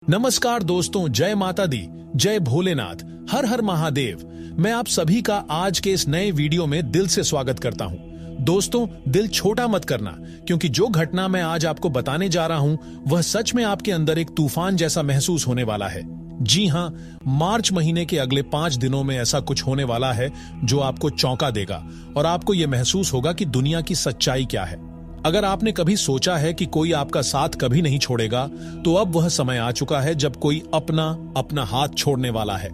नमस्कार दोस्तों, जय माता दी, जय भोलेनाथ, हर हर महादेव। मैं आप सभी का आज के इस नए वीडियो में दिल से स्वागत करता हूं। दोस्तों, दिल छोटा मत करना, क्योंकि जो घटना मैं आज आपको बताने जा रहा हूं वह सच में आपके अंदर एक तूफान जैसा महसूस होने वाला है। जी हां, मार्च महीने के अगले 5 दिनों में ऐसा कुछ होने वाला है जो आपको चौंका देगा और आपको यह महसूस होगा कि दुनिया की सच्चाई क्या है। अगर आपने कभी सोचा है कि कोई आपका साथ कभी नहीं छोड़ेगा, तो अब वह समय आ चुका है जब कोई अपना हाथ छोड़ने वाला है।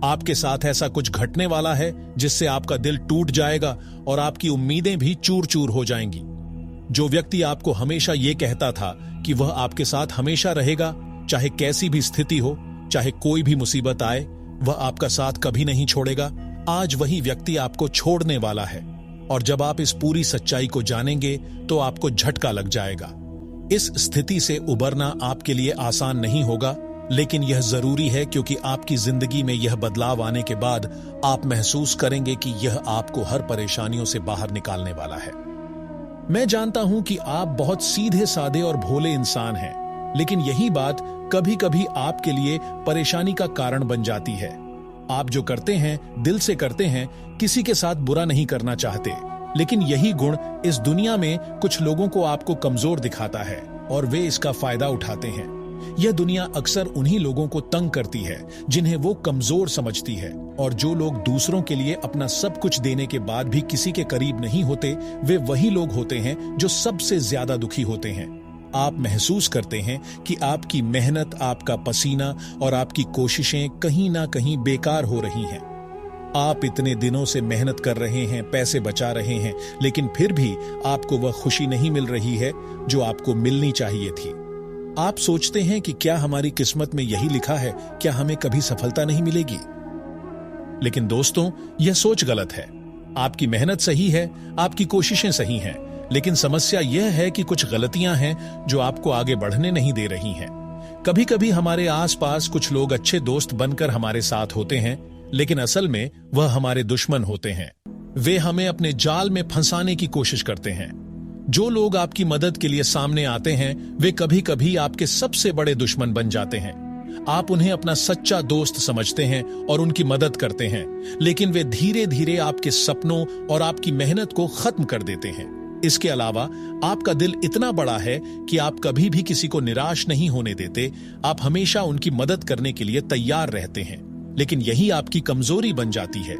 आपके साथ ऐसा कुछ घटने वाला है जिससे आपका दिल टूट जाएगा और आपकी उम्मीदें भी चूर चूर हो जाएंगी। जो व्यक्ति आपको हमेशा ये कहता था कि वह आपके साथ हमेशा रहेगा, चाहे कैसी भी स्थिति हो, चाहे कोई भी मुसीबत आए, वह आपका साथ कभी नहीं छोड़ेगा, आज वही व्यक्ति आपको छोड़ने वाला है। और जब आप इस पूरी सच्चाई को जानेंगे तो आपको झटका लग जाएगा। इस स्थिति से उबरना आपके लिए आसान नहीं होगा, लेकिन यह जरूरी है, क्योंकि आपकी जिंदगी में यह बदलाव आने के बाद आप महसूस करेंगे कि यह आपको हर परेशानियों से बाहर निकालने वाला है। मैं जानता हूं कि आप बहुत सीधे साधे और भोले इंसान हैं, लेकिन यही बात कभी कभी आपके लिए परेशानी का कारण बन जाती है। आप जो करते हैं दिल से करते हैं, किसी के साथ बुरा नहीं करना चाहते, लेकिन यही गुण इस दुनिया में कुछ लोगों को आपको कमजोर दिखाता है और वे इसका फायदा उठाते हैं। यह दुनिया अक्सर उन्हीं लोगों को तंग करती है जिन्हें वो कमजोर समझती है, और जो लोग दूसरों के लिए अपना सब कुछ देने के बाद भी किसी के करीब नहीं होते, वे वही लोग होते हैं जो सबसे ज्यादा दुखी होते हैं। आप महसूस करते हैं कि आपकी मेहनत, आपका पसीना और आपकी कोशिशें कहीं ना कहीं बेकार हो रही हैं। आप इतने दिनों से मेहनत कर रहे हैं, पैसे बचा रहे हैं, लेकिन फिर भी आपको वह खुशी नहीं मिल रही है जो आपको मिलनी चाहिए थी। आप सोचते हैं कि क्या हमारी किस्मत में यही लिखा है, क्या हमें कभी सफलता नहीं मिलेगी? लेकिन दोस्तों, यह सोच गलत है। आपकी मेहनत सही है, आपकी कोशिशें सही हैं, लेकिन समस्या यह है कि कुछ गलतियां हैं जो आपको आगे बढ़ने नहीं दे रही हैं। कभी कभी हमारे आसपास कुछ लोग अच्छे दोस्त बनकर हमारे साथ होते हैं, लेकिन असल में वह हमारे दुश्मन होते हैं। वे हमें अपने जाल में फंसाने की कोशिश करते हैं। जो लोग आपकी मदद के लिए सामने आते हैं, वे कभी कभी आपके सबसे बड़े दुश्मन बन जाते हैं। आप उन्हें अपना सच्चा दोस्त समझते हैं और उनकी मदद करते हैं, लेकिन वे धीरे धीरे आपके सपनों और आपकी मेहनत को खत्म कर देते हैं। इसके अलावा आपका दिल इतना बड़ा है कि आप कभी भी किसी को निराश नहीं होने देते। आप हमेशा उनकी मदद करने के लिए तैयार रहते हैं, लेकिन यही आपकी कमजोरी बन जाती है।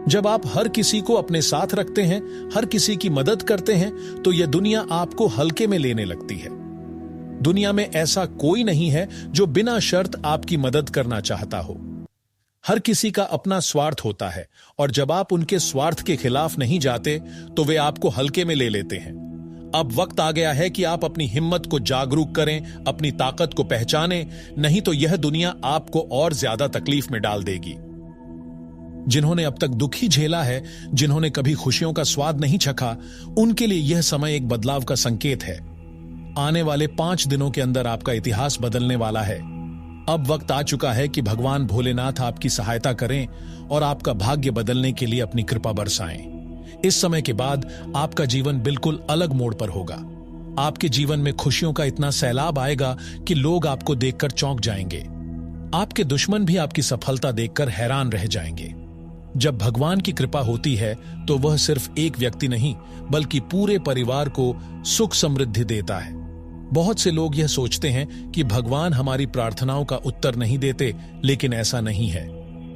जब आप हर किसी को अपने साथ रखते हैं, हर किसी की मदद करते हैं, तो यह दुनिया आपको हल्के में लेने लगती है। दुनिया में ऐसा कोई नहीं है जो बिना शर्त आपकी मदद करना चाहता हो। हर किसी का अपना स्वार्थ होता है, और जब आप उनके स्वार्थ के खिलाफ नहीं जाते तो वे आपको हल्के में ले लेते हैं। अब वक्त आ गया है कि आप अपनी हिम्मत को जागरूक करें, अपनी ताकत को पहचानें, नहीं तो यह दुनिया आपको और ज्यादा तकलीफ में डाल देगी। जिन्होंने अब तक दुखी झेला है, जिन्होंने कभी खुशियों का स्वाद नहीं चखा, उनके लिए यह समय एक बदलाव का संकेत है। आने वाले 5 दिनों के अंदर आपका इतिहास बदलने वाला है। अब वक्त आ चुका है कि भगवान भोलेनाथ आपकी सहायता करें और आपका भाग्य बदलने के लिए अपनी कृपा बरसाएं। इस समय के बाद आपका जीवन बिल्कुल अलग मोड़ पर होगा। आपके जीवन में खुशियों का इतना सैलाब आएगा कि लोग आपको देखकर चौंक जाएंगे। आपके दुश्मन भी आपकी सफलता देखकर हैरान रह जाएंगे। जब भगवान की कृपा होती है तो वह सिर्फ एक व्यक्ति नहीं, बल्कि पूरे परिवार को सुख समृद्धि देता है। बहुत से लोग यह सोचते हैं कि भगवान हमारी प्रार्थनाओं का उत्तर नहीं देते, लेकिन ऐसा नहीं है।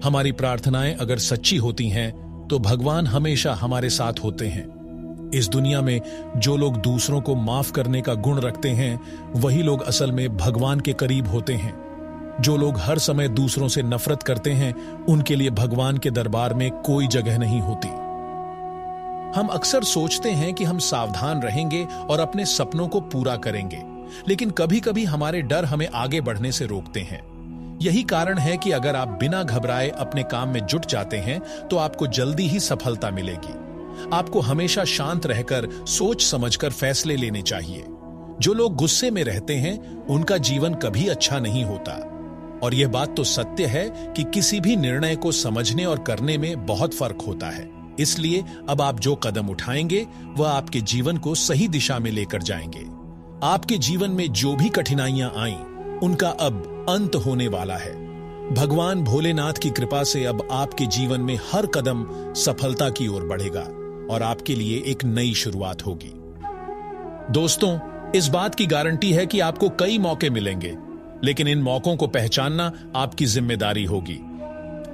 हमारी प्रार्थनाएं अगर सच्ची होती हैं तो भगवान हमेशा हमारे साथ होते हैं। इस दुनिया में जो लोग दूसरों को माफ करने का गुण रखते हैं, वही लोग असल में भगवान के करीब होते हैं। जो लोग हर समय दूसरों से नफरत करते हैं, उनके लिए भगवान के दरबार में कोई जगह नहीं होती। हम अक्सर सोचते हैं कि हम सावधान रहेंगे और अपने सपनों को पूरा करेंगे, लेकिन कभी कभी हमारे डर हमें आगे बढ़ने से रोकते हैं। यही कारण है कि अगर आप बिना घबराए अपने काम में जुट जाते हैं तो आपको जल्दी ही सफलता मिलेगी। आपको हमेशा शांत रहकर सोच समझकर फैसले लेने चाहिए। जो लोग गुस्से में रहते हैं, उनका जीवन कभी अच्छा नहीं होता। और यह बात तो सत्य है कि किसी भी निर्णय को समझने और करने में बहुत फर्क होता है। इसलिए अब आप जो कदम उठाएंगे वह आपके जीवन को सही दिशा में लेकर जाएंगे। आपके जीवन में जो भी कठिनाइयां आईं, उनका अब अंत होने वाला है। भगवान भोलेनाथ की कृपा से अब आपके जीवन में हर कदम सफलता की ओर बढ़ेगा और आपके लिए एक नई शुरुआत होगी। दोस्तों, इस बात की गारंटी है कि आपको कई मौके मिलेंगे, लेकिन इन मौकों को पहचानना आपकी जिम्मेदारी होगी।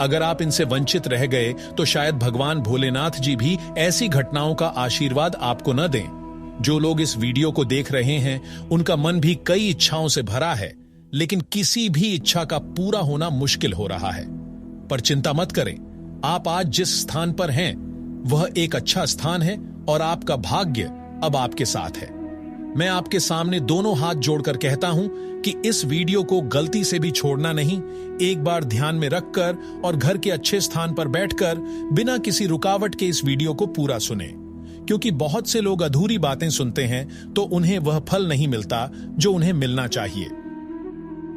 अगर आप इनसे वंचित रह गए तो शायद भगवान भोलेनाथ जी भी ऐसी घटनाओं का आशीर्वाद आपको न दें। जो लोग इस वीडियो को देख रहे हैं, उनका मन भी कई इच्छाओं से भरा है, लेकिन किसी भी इच्छा का पूरा होना मुश्किल हो रहा है। पर चिंता मत करें, आप आज जिस स्थान पर हैं, वह एक अच्छा स्थान है और आपका भाग्य अब आपके साथ है। मैं आपके सामने दोनों हाथ जोड़कर कहता हूं कि इस वीडियो को गलती से भी छोड़ना नहीं। एक बार ध्यान में रखकर और घर के अच्छे स्थान पर बैठकर बिना किसी रुकावट के इस वीडियो को पूरा सुने, क्योंकि बहुत से लोग अधूरी बातें सुनते हैं तो उन्हें वह फल नहीं मिलता जो उन्हें मिलना चाहिए।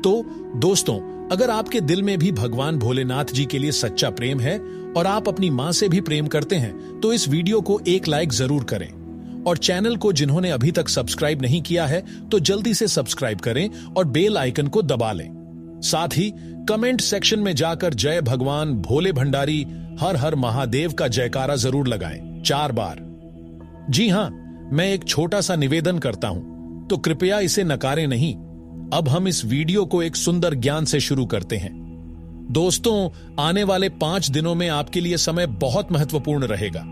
तो दोस्तों, अगर आपके दिल में भी भगवान भोलेनाथ जी के लिए सच्चा प्रेम है और आप अपनी मां से भी प्रेम करते हैं, तो इस वीडियो को एक लाइक जरूर करें और चैनल को जिन्होंने अभी तक सब्सक्राइब नहीं किया है तो जल्दी से सब्सक्राइब करें और बेल आइकन को दबा लें। साथ ही कमेंट सेक्शन में जाकर जय भगवान भोले भंडारी हर हर महादेव का जयकारा जरूर लगाएं 4 बार। जी हां, मैं एक छोटा सा निवेदन करता हूं, तो कृपया इसे नकारें नहीं। अब हम इस वीडियो को एक सुंदर ज्ञान से शुरू करते हैं। दोस्तों, आने वाले 5 दिनों में आपके लिए समय बहुत महत्वपूर्ण रहेगा।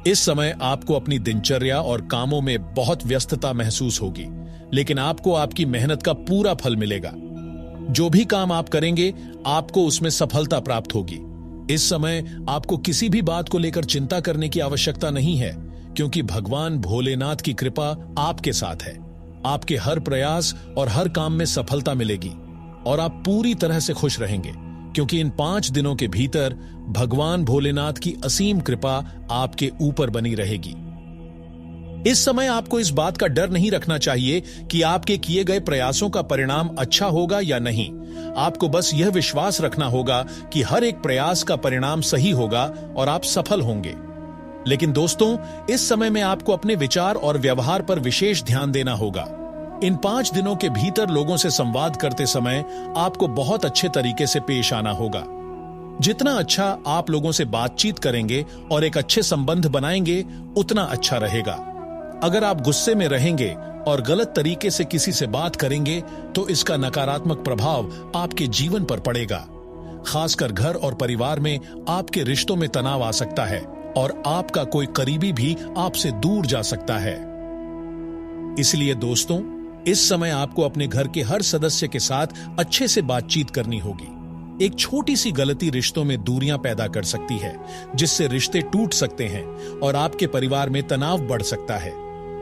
इस समय आपको अपनी दिनचर्या और कामों में बहुत व्यस्तता महसूस होगी, लेकिन आपको आपकी मेहनत का पूरा फल मिलेगा। जो भी काम आप करेंगे, आपको उसमें सफलता प्राप्त होगी। इस समय आपको किसी भी बात को लेकर चिंता करने की आवश्यकता नहीं है, क्योंकि भगवान भोलेनाथ की कृपा आपके साथ है। आपके हर प्रयास और हर काम में सफलता मिलेगी और आप पूरी तरह से खुश रहेंगे, क्योंकि इन 5 दिनों के भीतर भगवान भोलेनाथ की असीम कृपा आपके ऊपर बनी रहेगी। इस समय आपको इस बात का डर नहीं रखना चाहिए कि आपके किए गए प्रयासों का परिणाम अच्छा होगा या नहीं। आपको बस यह विश्वास रखना होगा कि हर एक प्रयास का परिणाम सही होगा और आप सफल होंगे। लेकिन दोस्तों, इस समय में आपको अपने विचार और व्यवहार पर विशेष ध्यान देना होगा। इन 5 दिनों के भीतर लोगों से संवाद करते समय आपको बहुत अच्छे तरीके से पेश आना होगा। जितना अच्छा आप लोगों से बातचीत करेंगे और एक अच्छे संबंध बनाएंगे, उतना अच्छा रहेगा। अगर आप गुस्से में रहेंगे और गलत तरीके से किसी से बात करेंगे, तो इसका नकारात्मक प्रभाव आपके जीवन पर पड़ेगा। खासकर घर और परिवार में आपके रिश्तों में तनाव आ सकता है और आपका कोई करीबी भी आपसे दूर जा सकता है। इसलिए दोस्तों, इस समय आपको अपने घर के हर सदस्य के साथ अच्छे से बातचीत करनी होगी। एक छोटी सी गलती रिश्तों में दूरियां पैदा कर सकती है, जिससे रिश्ते टूट सकते हैं और आपके परिवार में तनाव बढ़ सकता है।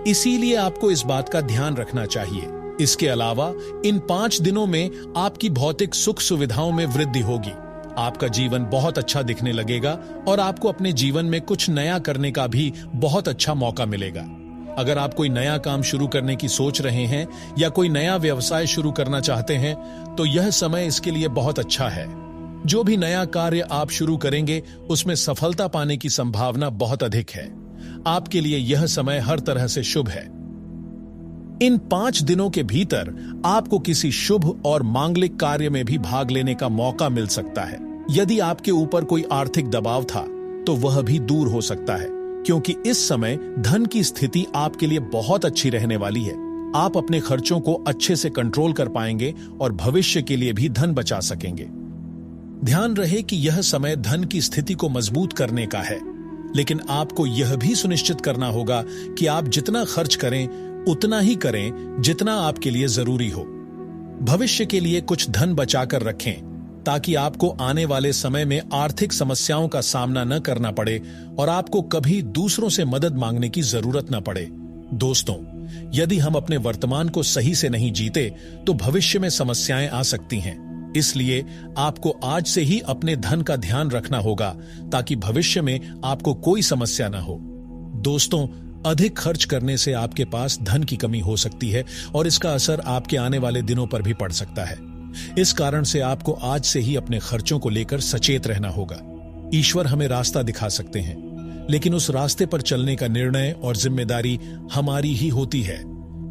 इसीलिए आपको इस बात का ध्यान रखना चाहिए। इसके अलावा इन 5 दिनों में आपकी भौतिक सुख सुविधाओं में वृद्धि होगी। आपका जीवन बहुत अच्छा दिखने लगेगा और आपको अपने जीवन में कुछ नया करने का भी बहुत अच्छा मौका मिलेगा। अगर आप कोई नया काम शुरू करने की सोच रहे हैं या कोई नया व्यवसाय शुरू करना चाहते हैं, तो यह समय इसके लिए बहुत अच्छा है। जो भी नया कार्य आप शुरू करेंगे, उसमें सफलता पाने की संभावना बहुत अधिक है। आपके लिए यह समय हर तरह से शुभ है। इन 5 दिनों के भीतर आपको किसी शुभ और मांगलिक कार्य में भी भाग लेने का मौका मिल सकता है। यदि आपके ऊपर कोई आर्थिक दबाव था, तो वह भी दूर हो सकता है, क्योंकि इस समय धन की स्थिति आपके लिए बहुत अच्छी रहने वाली है। आप अपने खर्चों को अच्छे से कंट्रोल कर पाएंगे और भविष्य के लिए भी धन बचा सकेंगे। ध्यान रहे कि यह समय धन की स्थिति को मजबूत करने का है, लेकिन आपको यह भी सुनिश्चित करना होगा कि आप जितना खर्च करें, उतना ही करें जितना आपके लिए जरूरी हो। भविष्य के लिए कुछ धन बचाकर रखें, ताकि आपको आने वाले समय में आर्थिक समस्याओं का सामना न करना पड़े और आपको कभी दूसरों से मदद मांगने की जरूरत न पड़े। दोस्तों, यदि हम अपने वर्तमान को सही से नहीं जीते, तो भविष्य में समस्याएं आ सकती हैं। इसलिए आपको आज से ही अपने धन का ध्यान रखना होगा, ताकि भविष्य में आपको कोई समस्या न हो। दोस्तों, अधिक खर्च करने से आपके पास धन की कमी हो सकती है और इसका असर आपके आने वाले दिनों पर भी पड़ सकता है। इस कारण से आपको आज से ही अपने खर्चों को लेकर सचेत रहना होगा। ईश्वर हमें रास्ता दिखा सकते हैं, लेकिन उस रास्ते पर चलने का निर्णय और जिम्मेदारी हमारी ही होती है।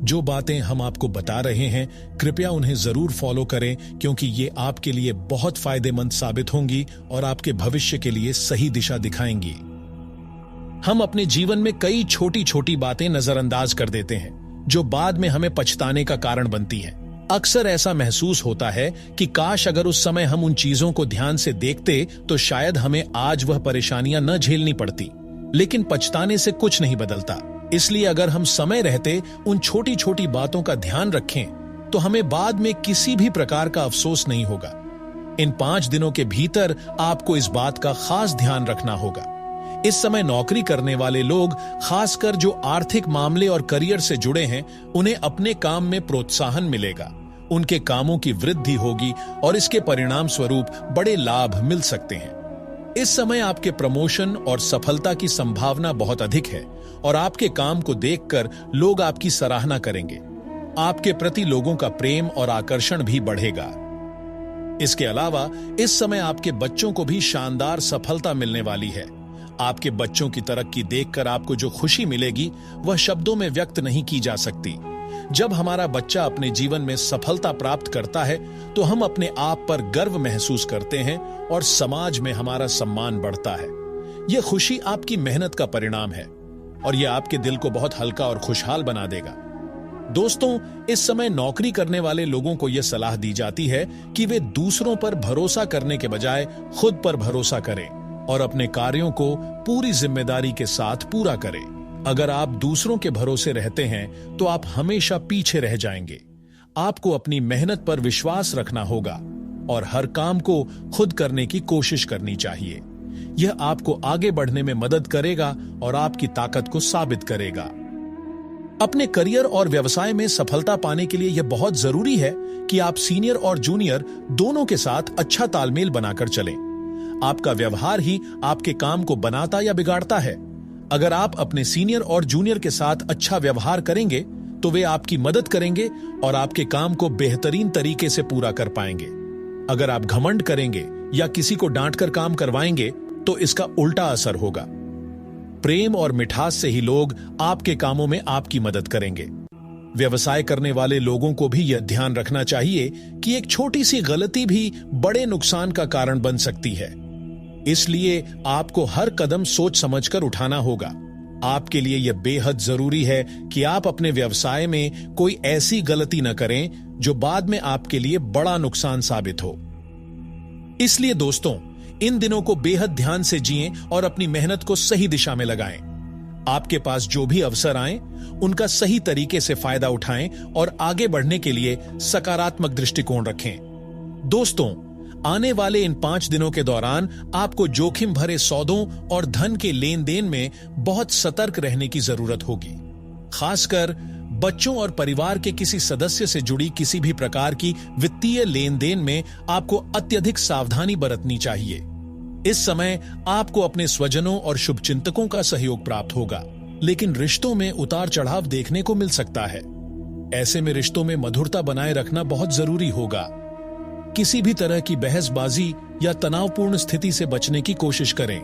जो बातें हम आपको बता रहे हैं कृपया उन्हें जरूर फॉलो करें, क्योंकि ये आपके लिए बहुत फायदेमंद साबित होंगी और आपके भविष्य के लिए सही दिशा दिखाएंगी। हम अपने जीवन में कई छोटी छोटी बातें नजरअंदाज कर देते हैं जो बाद में हमें पछताने का कारण बनती हैं। अक्सर ऐसा महसूस होता है कि काश अगर उस समय हम उन चीजों को ध्यान से देखते तो शायद हमें आज वह परेशानियां न झेलनी पड़ती। लेकिन पछताने से कुछ नहीं बदलता, इसलिए अगर हम समय रहते उन छोटी छोटी बातों का ध्यान रखें तो हमें बाद में किसी भी प्रकार का अफसोस नहीं होगा। इन 5 दिनों के भीतर आपको इस बात का खास ध्यान रखना होगा। इस समय नौकरी करने वाले लोग, खासकर जो आर्थिक मामले और करियर से जुड़े हैं, उन्हें अपने काम में प्रोत्साहन मिलेगा, उनके कामों की वृद्धि होगी और इसके परिणाम स्वरूप बड़े लाभ मिल सकते हैं। इस समय आपके प्रमोशन और सफलता की संभावना बहुत अधिक है और आपके काम को देखकर लोग आपकी सराहना करेंगे। आपके प्रति लोगों का प्रेम और आकर्षण भी बढ़ेगा। इसके अलावा इस समय आपके बच्चों को भी शानदार सफलता मिलने वाली है। आपके बच्चों की तरक्की देखकर आपको जो खुशी मिलेगी वह शब्दों में व्यक्त नहीं की जा सकती। जब हमारा बच्चा अपने जीवन में सफलता प्राप्त करता है तो हम अपने आप पर गर्व महसूस करते हैं और समाज में हमारा सम्मान बढ़ता है। यह खुशी आपकी मेहनत का परिणाम है और यह आपके दिल को बहुत हल्का और खुशहाल बना देगा। दोस्तों, इस समय नौकरी करने वाले लोगों को यह सलाह दी जाती है कि वे दूसरों पर भरोसा करने के बजाय खुद पर भरोसा करें और अपने कार्यों को पूरी जिम्मेदारी के साथ पूरा करें। अगर आप दूसरों के भरोसे रहते हैं तो आप हमेशा पीछे रह जाएंगे। आपको अपनी मेहनत पर विश्वास रखना होगा और हर काम को खुद करने की कोशिश करनी चाहिए। यह आपको आगे बढ़ने में मदद करेगा और आपकी ताकत को साबित करेगा। अपने करियर और व्यवसाय में सफलता पाने के लिए यह बहुत जरूरी है कि आप सीनियर और जूनियर दोनों के साथ अच्छा तालमेल बनाकर चलें। आपका व्यवहार ही आपके काम को बनाता या बिगाड़ता है। अगर आप अपने सीनियर और जूनियर के साथ अच्छा व्यवहार करेंगे तो वे आपकी मदद करेंगे और आपके काम को बेहतरीन तरीके से पूरा कर पाएंगे। अगर आप घमंड करेंगे या किसी को डांटकर काम करवाएंगे तो इसका उल्टा असर होगा। प्रेम और मिठास से ही लोग आपके कामों में आपकी मदद करेंगे। व्यवसाय करने वाले लोगों को भी यह ध्यान रखना चाहिए कि एक छोटी सी गलती भी बड़े नुकसान का कारण बन सकती है। इसलिए आपको हर कदम सोच समझकर उठाना होगा। आपके लिए यह बेहद जरूरी है कि आप अपने व्यवसाय में कोई ऐसी गलती न करें जो बाद में आपके लिए बड़ा नुकसान साबित हो। इसलिए दोस्तों, इन दिनों को बेहद ध्यान से जिएं और अपनी मेहनत को सही दिशा में लगाएं। आपके पास जो भी अवसर आए उनका सही तरीके से फायदा उठाएं और आगे बढ़ने के लिए सकारात्मक दृष्टिकोण रखें। दोस्तों, आने वाले इन 5 दिनों के दौरान आपको जोखिम भरे सौदों और धन के लेन देन में बहुत सतर्क रहने की जरूरत होगी। खासकर बच्चों और परिवार के किसी सदस्य से जुड़ी किसी भी प्रकार की वित्तीय लेन देन में आपको अत्यधिक सावधानी बरतनी चाहिए। इस समय आपको अपने स्वजनों और शुभचिंतकों का सहयोग प्राप्त होगा, लेकिन रिश्तों में उतार चढ़ाव देखने को मिल सकता है। ऐसे में रिश्तों में मधुरता बनाए रखना बहुत जरूरी होगा। किसी भी तरह की बहसबाजी या तनावपूर्ण स्थिति से बचने की कोशिश करें,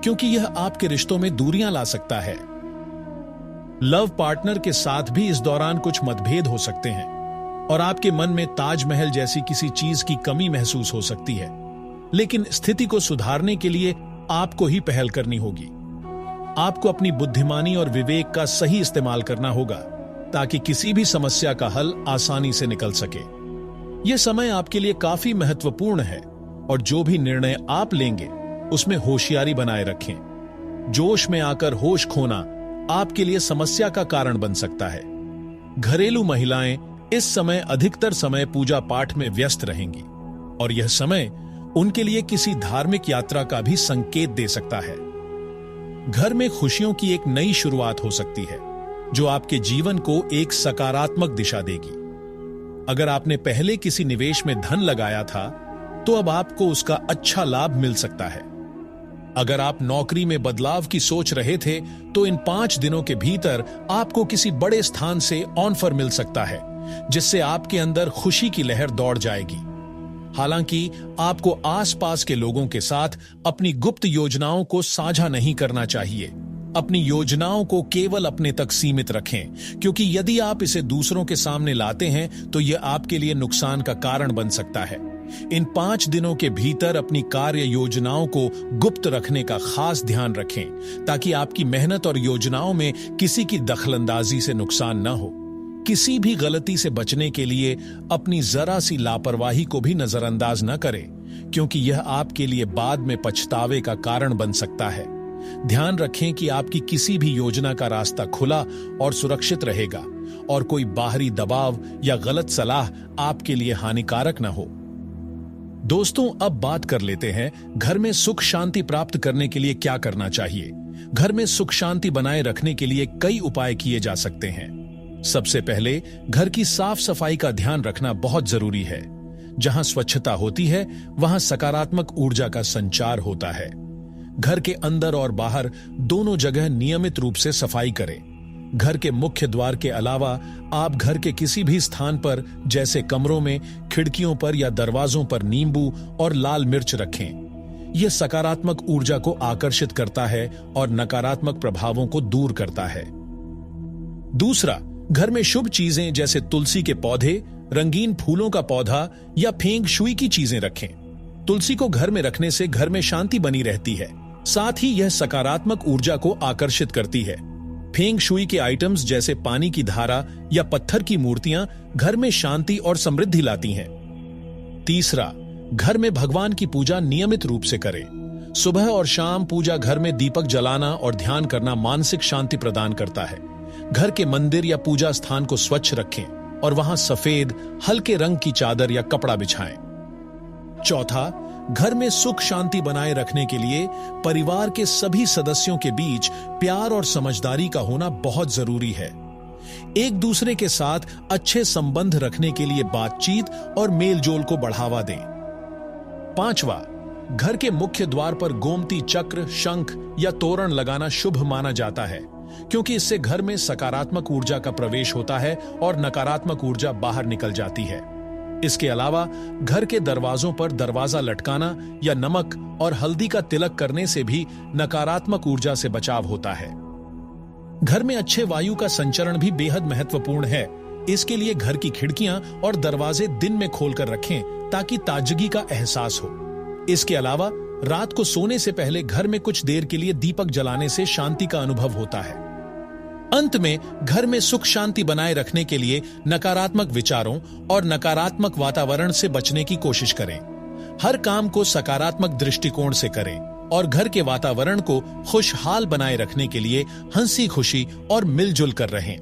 क्योंकि यह आपके रिश्तों में दूरियां ला सकता है। लव पार्टनर के साथ भी इस दौरान कुछ मतभेद हो सकते हैं और आपके मन में ताजमहल जैसी किसी चीज की कमी महसूस हो सकती है, लेकिन स्थिति को सुधारने के लिए आपको ही पहल करनी होगी। आपको अपनी बुद्धिमानी और विवेक का सही इस्तेमाल करना होगा ताकि किसी भी समस्या का हल आसानी से निकल सके। यह समय आपके लिए काफी महत्वपूर्ण है और जो भी निर्णय आप लेंगे उसमें होशियारी बनाए रखें। जोश में आकर होश खोना आपके लिए समस्या का कारण बन सकता है। घरेलू महिलाएं इस समय अधिकतर समय पूजा पाठ में व्यस्त रहेंगी और यह समय उनके लिए किसी धार्मिक यात्रा का भी संकेत दे सकता है। घर में खुशियों की एक नई शुरुआत हो सकती है जो आपके जीवन को एक सकारात्मक दिशा देगी। अगर आपने पहले किसी निवेश में धन लगाया था तो अब आपको उसका अच्छा लाभ मिल सकता है। अगर आप नौकरी में बदलाव की सोच रहे थे तो इन 5 दिनों के भीतर आपको किसी बड़े स्थान से ऑफर मिल सकता है जिससे आपके अंदर खुशी की लहर दौड़ जाएगी। हालांकि आपको आसपास के लोगों के साथ अपनी गुप्त योजनाओं को साझा नहीं करना चाहिए, अपनी योजनाओं को केवल अपने तक सीमित रखें, क्योंकि यदि आप इसे दूसरों के सामने लाते हैं तो यह आपके लिए नुकसान का कारण बन सकता है। इन 5 दिनों के भीतर अपनी कार्य योजनाओं को गुप्त रखने का खास ध्यान रखें, ताकि आपकी मेहनत और योजनाओं में किसी की दखलंदाजी से नुकसान न हो। किसी भी गलती से बचने के लिए अपनी जरा सी लापरवाही को भी नजरअंदाज न करें, क्योंकि यह आपके लिए बाद में पछतावे का कारण बन सकता है। ध्यान रखें कि आपकी किसी भी योजना का रास्ता खुला और सुरक्षित रहेगा और कोई बाहरी दबाव या गलत सलाह आपके लिए हानिकारक न हो। दोस्तों, अब बात कर लेते हैं घर में सुख शांति प्राप्त करने के लिए क्या करना चाहिए। घर में सुख शांति बनाए रखने के लिए कई उपाय किए जा सकते हैं। सबसे पहले घर की साफ सफाई का ध्यान रखना बहुत जरूरी है। जहां स्वच्छता होती है वहां सकारात्मक ऊर्जा का संचार होता है। घर के अंदर और बाहर दोनों जगह नियमित रूप से सफाई करें। घर के मुख्य द्वार के अलावा आप घर के किसी भी स्थान पर, जैसे कमरों में, खिड़कियों पर या दरवाजों पर नींबू और लाल मिर्च रखें। यह सकारात्मक ऊर्जा को आकर्षित करता है और नकारात्मक प्रभावों को दूर करता है। दूसरा, घर में शुभ चीजें जैसे तुलसी के पौधे, रंगीन फूलों का पौधा या फेंग शुई की चीजें रखें। तुलसी को घर में रखने से घर में शांति बनी रहती है, साथ ही यह सकारात्मक ऊर्जा को आकर्षित करती है। फेंग शुई के आइटम्स जैसे पानी की धारा या पत्थर की मूर्तियां घर में शांति और समृद्धि लाती हैं। तीसरा, घर में भगवान की पूजा नियमित रूप से करें। सुबह और शाम पूजा घर में दीपक जलाना और ध्यान करना मानसिक शांति प्रदान करता है। घर के मंदिर या पूजा स्थान को स्वच्छ रखें और वहां सफेद हल्के रंग की चादर या कपड़ा बिछाएं। चौथा, घर में सुख शांति बनाए रखने के लिए परिवार के सभी सदस्यों के बीच प्यार और समझदारी का होना बहुत जरूरी है। एक दूसरे के साथ अच्छे संबंध रखने के लिए बातचीत और मेलजोल को बढ़ावा दें। पांचवा, घर के मुख्य द्वार पर गोमती चक्र, शंख या तोरण लगाना शुभ माना जाता है, क्योंकि इससे घर में सकारात्मक ऊर्जा का प्रवेश होता है और नकारात्मक ऊर्जा बाहर निकल जाती है। इसके अलावा घर के दरवाजों पर दरवाजा लटकाना या नमक और हल्दी का तिलक करने से भी नकारात्मक ऊर्जा से बचाव होता है। घर में अच्छे वायु का संचरण भी बेहद महत्वपूर्ण है। इसके लिए घर की खिड़कियां और दरवाजे दिन में खोलकर रखें ताकि ताजगी का एहसास हो। इसके अलावा रात को सोने से पहले घर में कुछ देर के लिए दीपक जलाने से शांति का अनुभव होता है। अंत में, घर में सुख शांति बनाए रखने के लिए नकारात्मक विचारों और नकारात्मक वातावरण से बचने की कोशिश करें। हर काम को सकारात्मक दृष्टिकोण से करें और घर के वातावरण को खुशहाल बनाए रखने के लिए हंसी खुशी और मिलजुल कर रहें।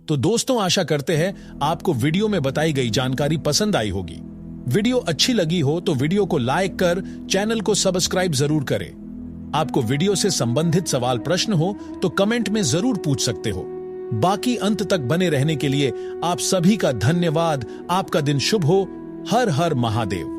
तो दोस्तों, आशा करते हैं आपको वीडियो में बताई गई जानकारी पसंद आई होगी। वीडियो अच्छी लगी हो तो वीडियो को लाइक कर चैनल को सब्सक्राइब जरूर करें। आपको वीडियो से संबंधित सवाल प्रश्न हो तो कमेंट में जरूर पूछ सकते हो। बाकी अंत तक बने रहने के लिए आप सभी का धन्यवाद। आपका दिन शुभ हो। हर हर महादेव।